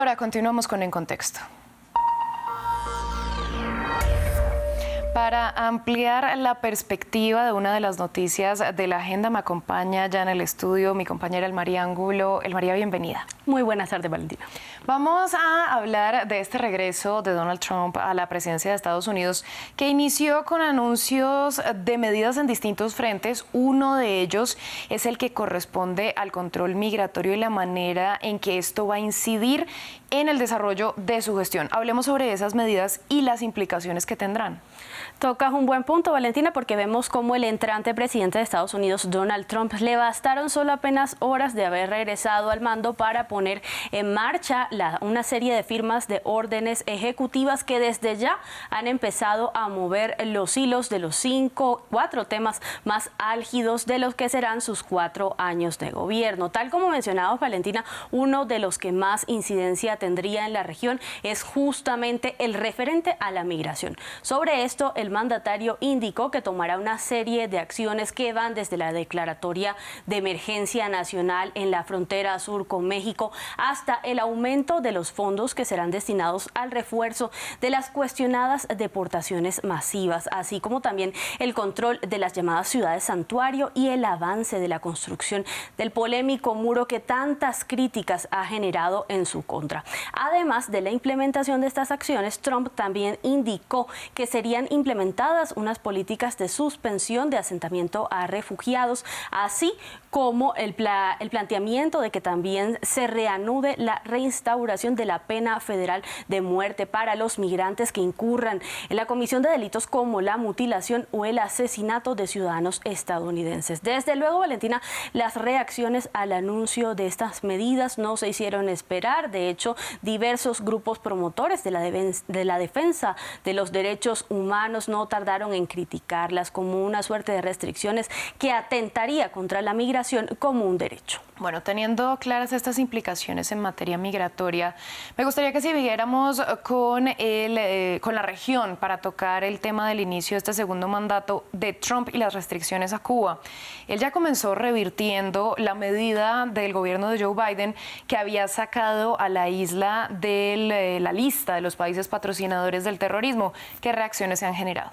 Ahora continuamos con En Contexto. Para ampliar la perspectiva de una de las noticias de la agenda, me acompaña ya en el estudio mi compañera Elmaría Angulo. Elmaría, bienvenida. Muy buenas tardes, Valentina. Vamos a hablar de este regreso de Donald Trump a la presidencia de Estados Unidos, que inició con anuncios de medidas en distintos frentes. Uno de ellos es el que corresponde al control migratorio y la manera en que esto va a incidir en el desarrollo de su gestión. Hablemos sobre esas medidas y las implicaciones que tendrán. Tocas un buen punto, Valentina, porque vemos cómo el entrante presidente de Estados Unidos, Donald Trump, le bastaron solo apenas horas de haber regresado al mando para poner en marcha una serie de firmas de órdenes ejecutivas que desde ya han empezado a mover los hilos de los cuatro temas más álgidos de los que serán sus 4 años de gobierno. Tal como mencionabas, Valentina, uno de los que más incidencia tendría en la región es justamente el referente a la migración. Sobre esto, el mandatario indicó que tomará una serie de acciones que van desde la declaratoria de emergencia nacional en la frontera sur con México hasta el aumento de los fondos que serán destinados al refuerzo de las cuestionadas deportaciones masivas, así como también el control de las llamadas ciudades santuario y el avance de la construcción del polémico muro que tantas críticas ha generado en su contra. Además de la implementación de estas acciones, Trump también indicó que serían implementadas unas políticas de suspensión de asentamiento a refugiados, así como el planteamiento de que también se reanude la reinstauración de la pena federal de muerte para los migrantes que incurran en la comisión de delitos como la mutilación o el asesinato de ciudadanos estadounidenses. Desde luego, Valentina, las reacciones al anuncio de estas medidas no se hicieron esperar. De hecho, diversos grupos promotores de la defensa de los derechos humanos no tardaron en criticarlas como una suerte de restricciones que atentaría contra la migración como un derecho. Bueno, teniendo claras estas implicaciones en materia migratoria, me gustaría que siguiéramos con la región para tocar el tema del inicio de este segundo mandato de Trump y las restricciones a Cuba. Él ya comenzó revirtiendo la medida del gobierno de Joe Biden que había sacado a la isla de la lista de los países patrocinadores del terrorismo. ¿Qué reacciones se han generado?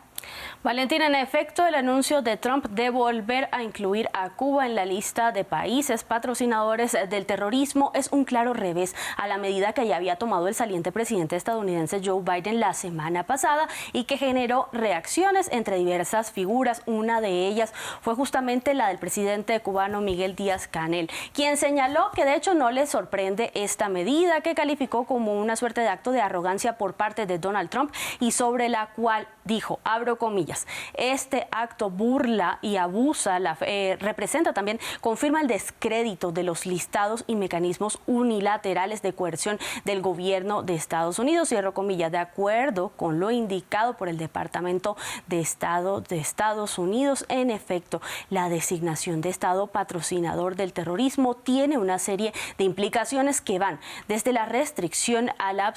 Valentina, en efecto, el anuncio de Trump de volver a incluir a Cuba en la lista de países patrocinadores del terrorismo es un claro revés a la medida que ya había tomado el saliente presidente estadounidense Joe Biden la semana pasada y que generó reacciones entre diversas figuras. Una de ellas fue justamente la del presidente cubano Miguel Díaz-Canel, quien señaló que de hecho no le sorprende esta medida, que calificó como una suerte de acto de arrogancia por parte de Donald Trump y sobre la cual dijo, abro comillas, este acto burla y abusa, representa también, confirma el descrédito de los listados y mecanismos unilaterales de coerción del gobierno de Estados Unidos, cierro comillas, de acuerdo con lo indicado por el Departamento de Estado de Estados Unidos. En efecto, la designación de Estado patrocinador del terrorismo tiene una serie de implicaciones que van desde la restricción a la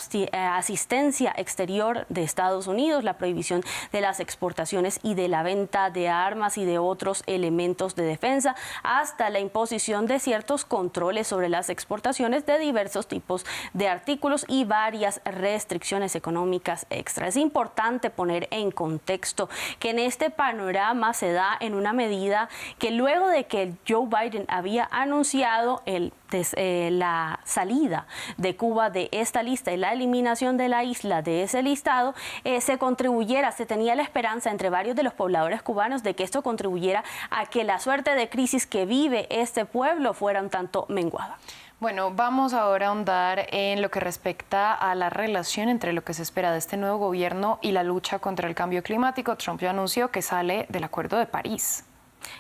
asistencia exterior de Estados Unidos, la prohibición de las exportaciones y de la venta de armas y de otros elementos de defensa, hasta la imposición de ciertos controles sobre las exportaciones de diversos tipos de artículos y varias restricciones económicas extra. Es importante poner en contexto que en este panorama se da en una medida que luego de que Joe Biden había anunciado la salida de Cuba de esta lista y la eliminación de la isla de ese listado, se tenía la esperanza entre varios de los pobladores cubanos de que esto contribuyera a que la suerte de crisis que vive este pueblo fuera un tanto menguada. Bueno, vamos ahora a ahondar en lo que respecta a la relación entre lo que se espera de este nuevo gobierno y la lucha contra el cambio climático. Trump ya anunció que sale del Acuerdo de París.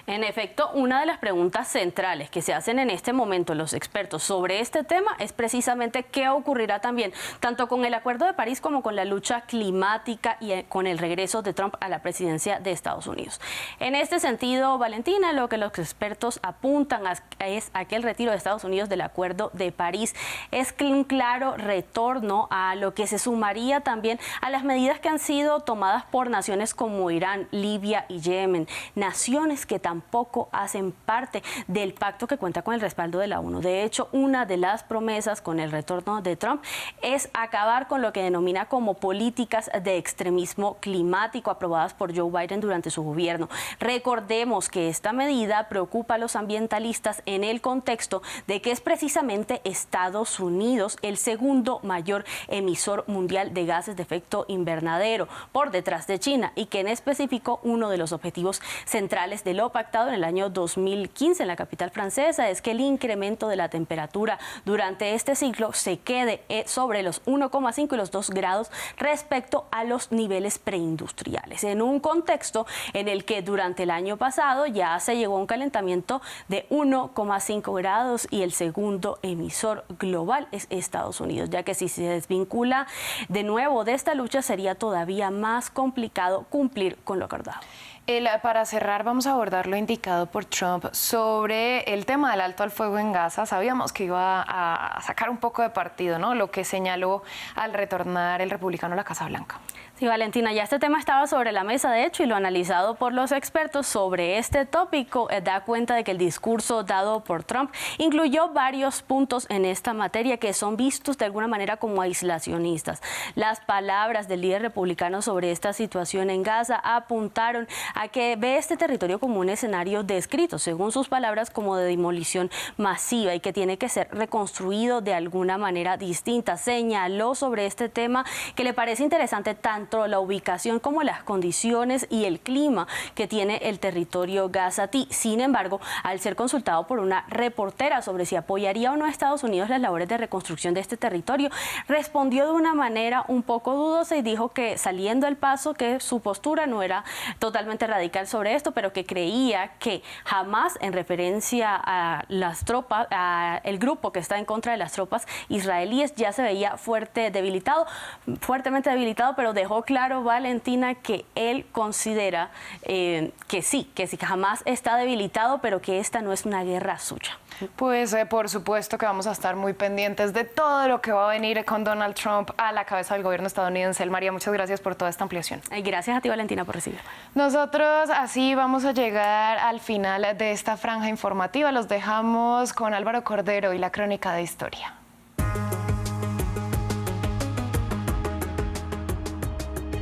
En efecto, una de las preguntas centrales que se hacen en este momento los expertos sobre este tema es precisamente qué ocurrirá también, tanto con el Acuerdo de París como con la lucha climática y con el regreso de Trump a la presidencia de Estados Unidos. En este sentido, Valentina, lo que los expertos apuntan es a que el retiro de Estados Unidos del Acuerdo de París es un claro retorno a lo que se sumaría también a las medidas que han sido tomadas por naciones como Irán, Libia y Yemen, naciones que tampoco hacen parte del pacto que cuenta con el respaldo de la ONU. De hecho, una de las promesas con el retorno de Trump es acabar con lo que denomina como políticas de extremismo climático aprobadas por Joe Biden durante su gobierno. Recordemos que esta medida preocupa a los ambientalistas en el contexto de que es precisamente Estados Unidos el segundo mayor emisor mundial de gases de efecto invernadero, por detrás de China, y que en específico uno de los objetivos centrales de lo pactado en el año 2015 en la capital francesa es que el incremento de la temperatura durante este ciclo se quede sobre los 1,5 y los 2 grados respecto a los niveles preindustriales, en un contexto en el que durante el año pasado ya se llegó a un calentamiento de 1,5 grados y el segundo emisor global es Estados Unidos, ya que si se desvincula de nuevo de esta lucha sería todavía más complicado cumplir con lo acordado. Para cerrar, vamos a abordar lo indicado por Trump sobre el tema del alto al fuego en Gaza. Sabíamos que iba a sacar un poco de partido, ¿no? Lo que señaló al retornar el republicano a la Casa Blanca. Sí, Valentina, ya este tema estaba sobre la mesa, de hecho, y lo analizado por los expertos sobre este tópico da cuenta de que el discurso dado por Trump incluyó varios puntos en esta materia que son vistos de alguna manera como aislacionistas. Las palabras del líder republicano sobre esta situación en Gaza apuntaron a que ve este territorio como un escenario descrito, según sus palabras, como de demolición masiva y que tiene que ser reconstruido de alguna manera distinta. Señaló sobre este tema que le parece interesante tanto la ubicación como las condiciones y el clima que tiene el territorio gazatí. Sin embargo, al ser consultado por una reportera sobre si apoyaría o no a Estados Unidos las labores de reconstrucción de este territorio, respondió de una manera un poco dudosa y dijo que saliendo al paso que su postura no era totalmente radical sobre esto, pero que creía que jamás, en referencia a las tropas, a el grupo que está en contra de las tropas israelíes, ya se veía fuertemente debilitado, pero dejó claro, Valentina, que él considera que sí, jamás está debilitado, pero que esta no es una guerra suya. Pues por supuesto que vamos a estar muy pendientes de todo lo que va a venir con Donald Trump a la cabeza del gobierno estadounidense. María, muchas gracias por toda esta ampliación. Gracias a ti, Valentina, por recibirme. Nosotros así vamos a llegar al final de esta franja informativa. Los dejamos con Álvaro Cordero y la crónica de historia.